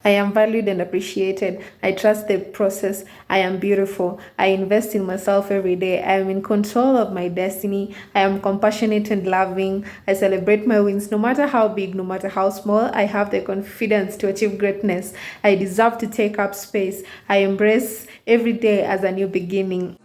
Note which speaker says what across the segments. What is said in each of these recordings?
Speaker 1: I am valued and appreciated. I trust the process. I am beautiful. I invest in myself every day. I am in control of my destiny. I am compassionate and loving. I celebrate my wins no matter how big, no matter how small. I have the confidence to achieve greatness. I deserve to take up space. I embrace every day as a new beginning.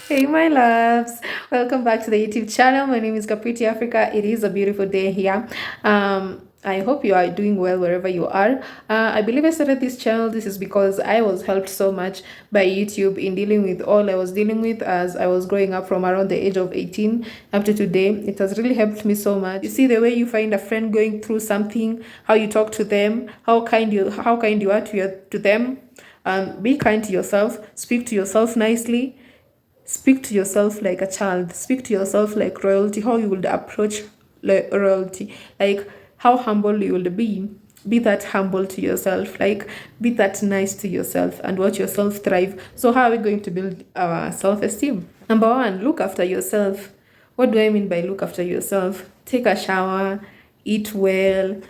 Speaker 1: Hey my loves, welcome back to the YouTube channel. My name is Kapiti Africa. It is a beautiful day here. I hope you are doing well wherever you are. I believe I started this channel. This is because I was helped so much by YouTube in dealing with all I was dealing with as I was growing up from around the age of 18 up to today. It has really helped me so much. You see the way you find a friend going through something, how you talk to them, how kind you are to them. Be kind to yourself. Speak to yourself nicely. Speak to yourself like a child. Speak to yourself like royalty, how you would approach royalty, like how humble you will be. Be that humble to yourself, like be that nice to yourself and watch yourself thrive. So how are we going to build our self-esteem? Number one, look after yourself. What do I mean by look after yourself? Take a shower, eat well,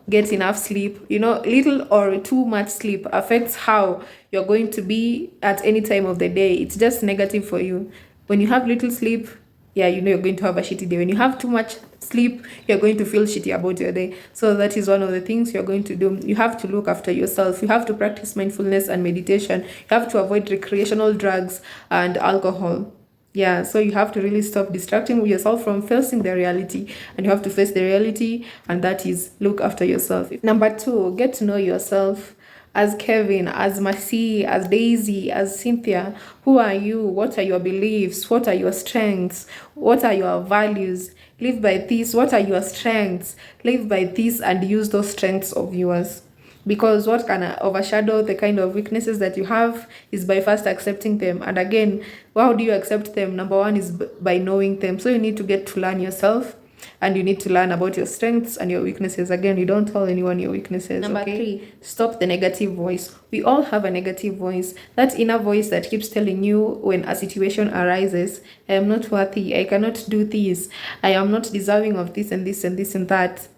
Speaker 1: get enough sleep. Little or too much sleep affects how you're going to be at any time of the day. It's just negative for you. When you have little sleep, you're going to have a shitty day. When you have too much sleep, you're going to feel shitty about your day. So that is one of the things you're going to do. You have to look after yourself. You have to practice mindfulness and meditation. You have to avoid recreational drugs and alcohol. So you have to really stop distracting yourself from facing the reality, and you have to face the reality, and that is look after yourself. Number two, get to know yourself. As Kevin, as Mercy, as Daisy, as Cynthia, who are you? What are your beliefs? What are your strengths? What are your values? Live by this. What are your strengths? Live by this and use those strengths of yours. Because what can overshadow the kind of weaknesses that you have is by first accepting them. And again, how do you accept them? Number one is by knowing them. So you need to get to learn yourself, and you need to learn about your strengths and your weaknesses. Again, you don't tell anyone your weaknesses. Number three, stop the negative voice. We all have a negative voice. That inner voice that keeps telling you when a situation arises, I am not worthy, I cannot do this, I am not deserving of this and this and this and that.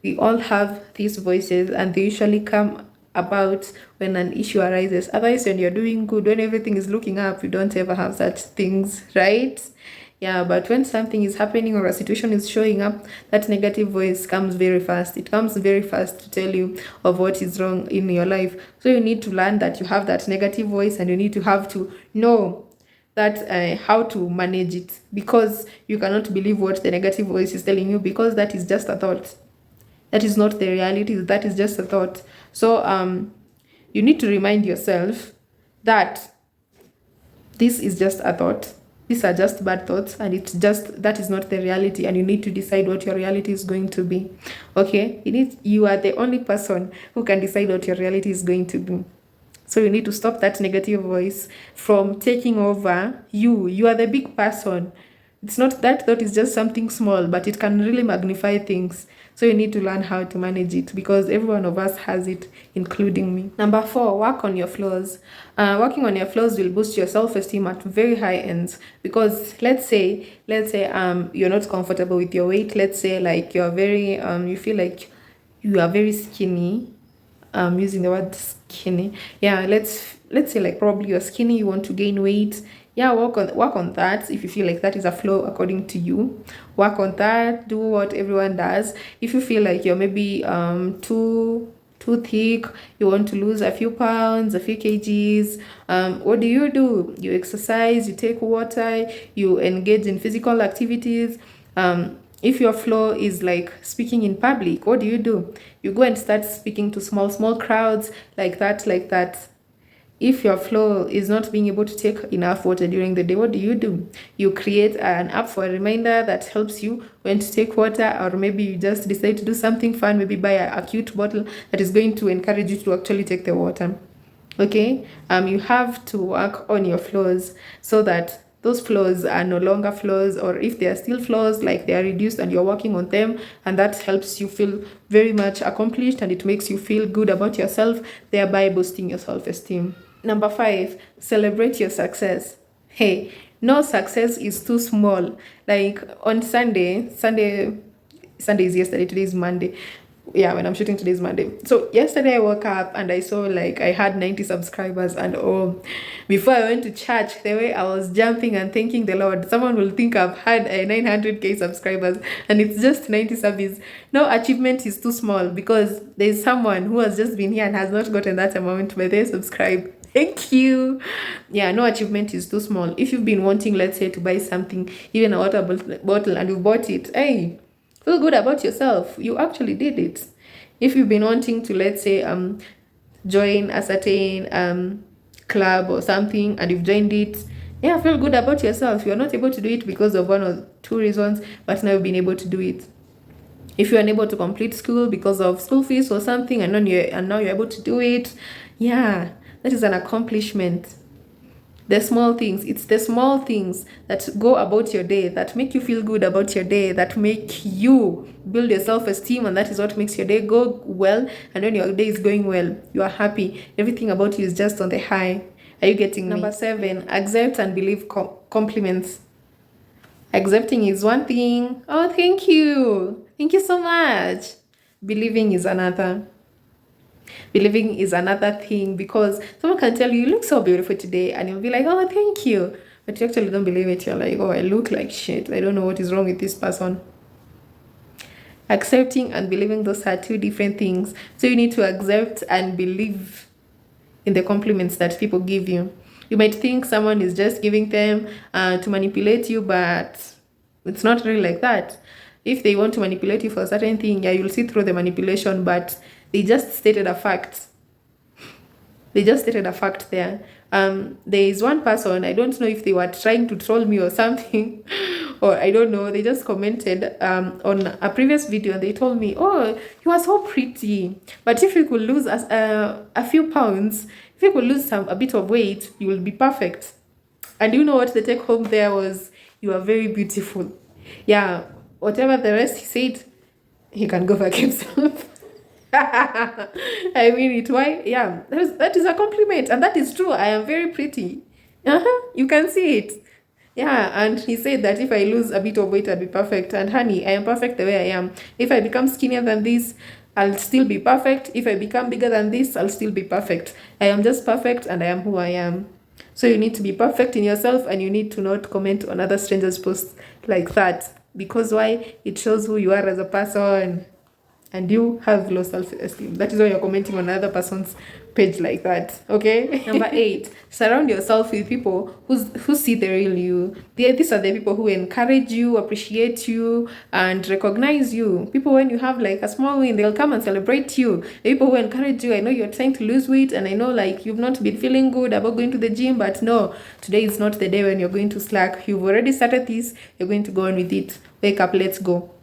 Speaker 1: We all have these voices, and they usually come about when an issue arises. Otherwise, when you're doing good, when everything is looking up, you don't ever have such things, right? But when something is happening or a situation is showing up, that negative voice comes very fast. It comes very fast to tell you of what is wrong in your life. So you need to learn that you have that negative voice, and you need to have to know that how to manage it, because you cannot believe what the negative voice is telling you, because that is just a thought. That is not the reality. That is just a thought. So you need to remind yourself that this is just a thought. These are just bad thoughts, and that is not the reality, and you need to decide what your reality is going to be. Okay? You are the only person who can decide what your reality is going to be. So you need to stop that negative voice from taking over you. You are the big person. It's not that thought is just something small, but it can really magnify things. So you need to learn how to manage it, because every one of us has it, including me. Number four, work on your flaws. Working on your flaws will boost your self-esteem at very high ends, because let's say you're not comfortable with your weight. Let's say like you're very you feel like you are very skinny. Using the word skinny. Let's say like probably you're skinny, you want to gain weight. Work on that. If you feel like that is a flaw according to you, work on that. Do what everyone does. If you feel like you're maybe too thick, you want to lose a few pounds, a few kgs, what do? You exercise, you take water, you engage in physical activities. If your flaw is like speaking in public, what do? You go and start speaking to small crowds like that. If your flaw is not being able to take enough water during the day, what do? You create an app for a reminder that helps you when to take water, or maybe you just decide to do something fun, maybe buy a cute bottle that is going to encourage you to actually take the water. Okay? You have to work on your flaws so that those flaws are no longer flaws, or if they are still flaws, like they are reduced and you're working on them, and that helps you feel very much accomplished, and it makes you feel good about yourself, thereby boosting your self-esteem. Number five, celebrate your success. Hey, No success is too small. Like on Sunday is yesterday, today is Monday. Yeah, when I'm shooting, today is Monday. So yesterday I woke up and I saw like I had 90 subscribers, and oh, before I went to church, the way I was jumping and thanking the Lord, someone will think I've had a 900k subscribers and it's just 90 subs. No achievement is too small, because there's someone who has just been here and has not gotten that amount, but they subscribe. Thank you. Yeah, no achievement is too small. If you've been wanting, let's say, to buy something, even a water bottle, and you bought it, hey, feel good about yourself. You actually did it. If you've been wanting to, let's say, join a certain club or something, and you've joined it, yeah, feel good about yourself. You're not able to do it because of one or two reasons, but now you've been able to do it. If you're unable to complete school because of school fees or something, and now you're able to do it, yeah, that is an accomplishment. The small things, it's the small things that go about your day, that make you feel good about your day, that make you build your self-esteem, and that is what makes your day go well. And when your day is going well, you are happy. Everything about you is just on the high. Are you getting me? Number 7, accept and believe compliments. Accepting is one thing. Oh, thank you. Thank you so much. Believing is another. Believing is another thing, because someone can tell you look so beautiful today, and you'll be like, oh, thank you, but you actually don't believe it. You're like, oh, I look like shit, I don't know what is wrong with this person. Accepting and believing, those are two different things. So you need to accept and believe in the compliments that people give you. You might think someone is just giving them to manipulate you, but it's not really like that. If they want to manipulate you for a certain thing, yeah, you'll see through the manipulation, but they just stated a fact. They just stated a fact there. There is one person, I don't know if they were trying to troll me or something, or I don't know, they just commented on a previous video, and they told me, oh, you are so pretty, but if you could lose a few pounds, if you could lose a bit of weight, you will be perfect. And you know what the take home there was? You are very beautiful. Yeah, whatever the rest he said, he can go back himself. I mean it. Why? Yeah, that is a compliment, and that is true. I am very pretty. You can see it. Yeah, and he said that if I lose a bit of weight, I'll be perfect. And honey, I am perfect the way I am. If I become skinnier than this, I'll still be perfect. If I become bigger than this, I'll still be perfect. I am just perfect, and I am who I am. So you need to be perfect in yourself, and you need to not comment on other strangers' posts like that. Because why? It shows who you are as a person. And you have low self-esteem. That is why you're commenting on another person's page like that. Okay. Number 8, surround yourself with people who see the real you. These are the people who encourage you, appreciate you, and recognize you. People, when you have like a small win, they'll come and celebrate you. The people who encourage you, I know you're trying to lose weight, and I know like you've not been feeling good about going to the gym, but no, today is not the day when you're going to slack. You've already started this, you're going to go on with it. Wake up, let's go.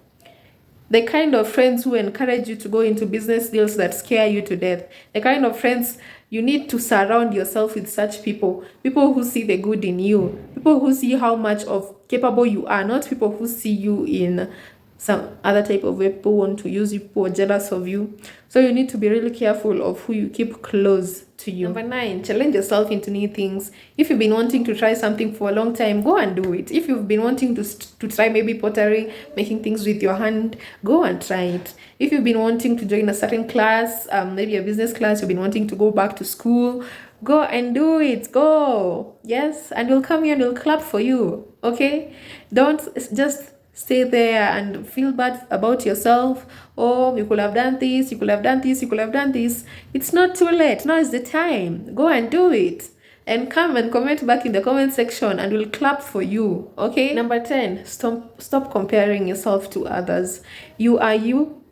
Speaker 1: The kind of friends who encourage you to go into business deals that scare you to death. The kind of friends, you need to surround yourself with such people. People who see the good in you. People who see how much of capable you are. Not people who see you in some other type of way. People want to use you. People are jealous of you. So you need to be really careful of who you keep close to you. Number 9, challenge yourself into new things. If you've been wanting to try something for a long time, go and do it. If you've been wanting to try maybe pottery, making things with your hand, go and try it. If you've been wanting to join a certain class, maybe a business class, you've been wanting to go back to school, go and do it. Go. Yes, and we'll come here and we'll clap for you. Okay? Don't just stay there and feel bad about yourself. Oh, you could have done this, you could have done this, you could have done this. It's not too late. Now is the time. Go and do it. And come and comment back in the comment section, and we'll clap for you. Okay? Number 10, stop comparing yourself to others. You are you.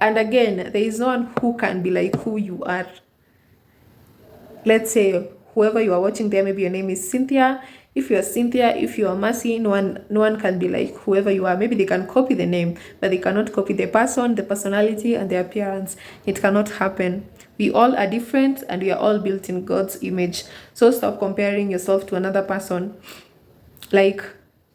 Speaker 1: And again, there is no one who can be like who you are. Let's say whoever you are watching there, maybe your name is Cynthia. If you are Cynthia, if you are Mercy, no one can be like whoever you are. Maybe they can copy the name, but they cannot copy the person, the personality, and the appearance. It cannot happen. We all are different, and we are all built in God's image. So stop comparing yourself to another person. Like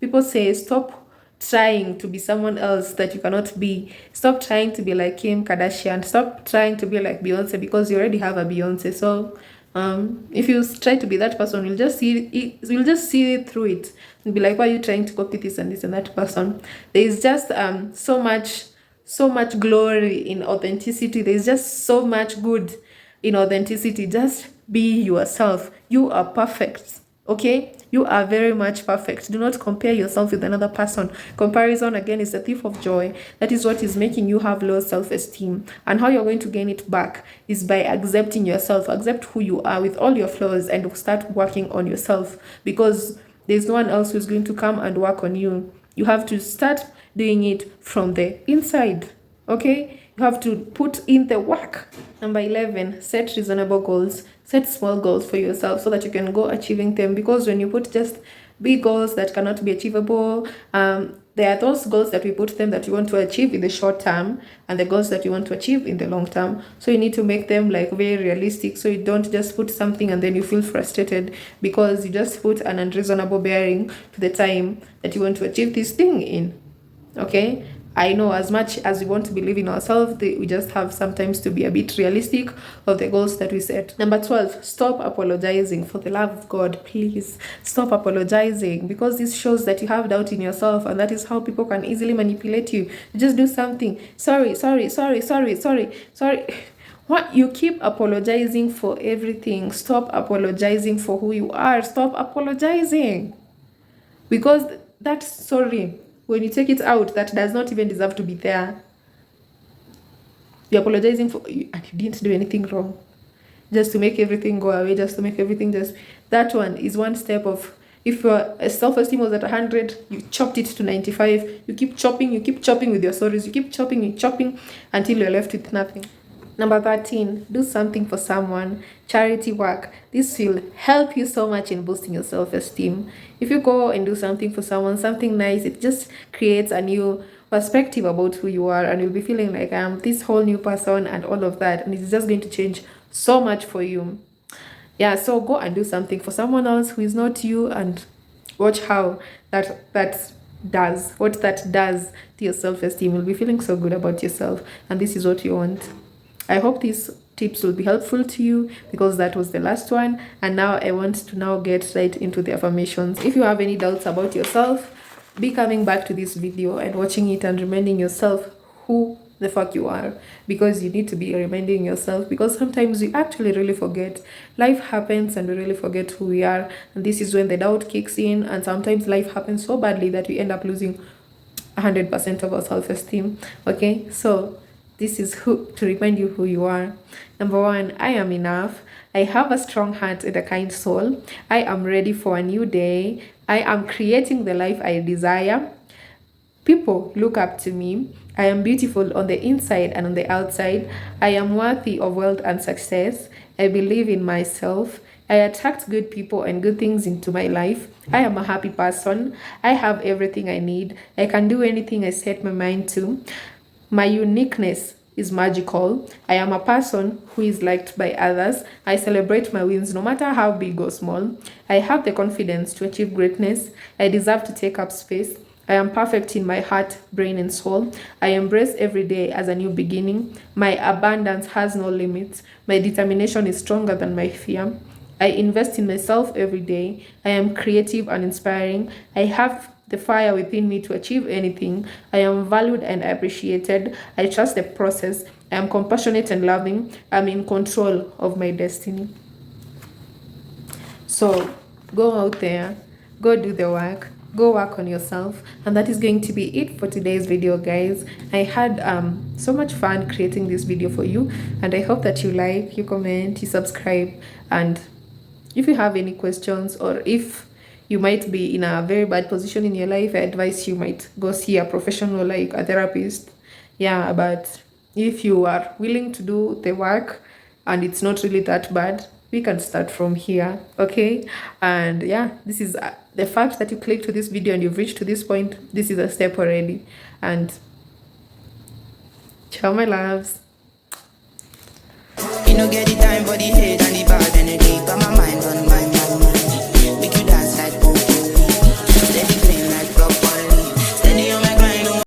Speaker 1: people say, stop trying to be someone else that you cannot be. Stop trying to be like Kim Kardashian. Stop trying to be like Beyonce, because you already have a Beyonce. So If you try to be that person, you'll just see it through it and be like, why are you trying to copy this and this and that person? There is just so much glory in authenticity. There's just so much good in authenticity. Just be yourself. You are perfect. Okay, you are very much perfect. Do not compare yourself with another person. Comparison, again, is a thief of joy. That is what is making you have low self-esteem. And how you're going to gain it back is by accepting yourself. Accept who you are with all your flaws and start working on yourself, because there's no one else who's going to come and work on you. You have to start doing it from the inside. Okay, you have to put in the work. Number 11, set reasonable goals. Set small goals for yourself so that you can go achieving them, because when you put just big goals that cannot be achievable, there are those goals that we put them that you want to achieve in the short term, and the goals that you want to achieve in the long term. So you need to make them like very realistic, so you don't just put something and then you feel frustrated because you just put an unreasonable bearing to the time that you want to achieve this thing in. Okay, I know as much as we want to believe in ourselves, we just have sometimes to be a bit realistic of the goals that we set. Number 12, stop apologizing. For the love of God, please stop apologizing, because this shows that you have doubt in yourself, and that is how people can easily manipulate you. You just do something. Sorry. What? You keep apologizing for everything. Stop apologizing for who you are. Stop apologizing, because that sorry, when you take it out, that does not even deserve to be there. You're apologizing for, and you didn't do anything wrong, just to make everything go away, just to make everything just, that one is one step of, if your self-esteem was at 100, you chopped it to 95. You keep chopping with your sorries, you keep chopping until you're left with nothing. Number 13, do something for someone. Charity work. This will help you so much in boosting your self-esteem. If you go and do something for someone, something nice, it just creates a new perspective about who you are, and you'll be feeling like I'm this whole new person and all of that, and it's just going to change so much for you. Yeah, so go and do something for someone else who is not you, and watch how that does to your self-esteem. You'll be feeling so good about yourself, and this is what you want. I hope these tips will be helpful to you, because that was the last one, and now I want to get right into the affirmations. If you have any doubts about yourself, be coming back to this video and watching it and reminding yourself who the fuck you are, because you need to be reminding yourself, because sometimes we actually really forget. Life happens and we really forget who we are, and this is when the doubt kicks in, and sometimes life happens so badly that we end up losing 100% of our self-esteem. Okay, so this is to remind you who you are. Number 1, I am enough. I have a strong heart and a kind soul. I am ready for a new day. I am creating the life I desire. People look up to me. I am beautiful on the inside and on the outside. I am worthy of wealth and success. I believe in myself. I attract good people and good things into my life. I am a happy person. I have everything I need. I can do anything I set my mind to. My uniqueness is magical. I am a person who is liked by others. I celebrate my wins no matter how big or small. I have the confidence to achieve greatness. I deserve to take up space. I am perfect in my heart, brain, and soul. I embrace every day as a new beginning. My abundance has no limits. My determination is stronger than my fear. I invest in myself every day. I am creative and inspiring. I have the fire within me to achieve anything. I am valued and appreciated. I trust the process. I am compassionate and loving. I'm in control of my destiny. So go out there, go do the work, go work on yourself, and that is going to be it for today's video, guys. I had so much fun creating this video for you, and I hope that you like, you comment, you subscribe, and if you have any questions, or if you might be in a very bad position in your life, I advise you might go see a professional like a therapist. Yeah, but if you are willing to do the work and it's not really that bad, we can start from here. Okay, and yeah, this is the fact that you clicked to this video and you've reached to this point. This is a step already. And ciao, my loves. You know, get the time for the hate and the bad energy.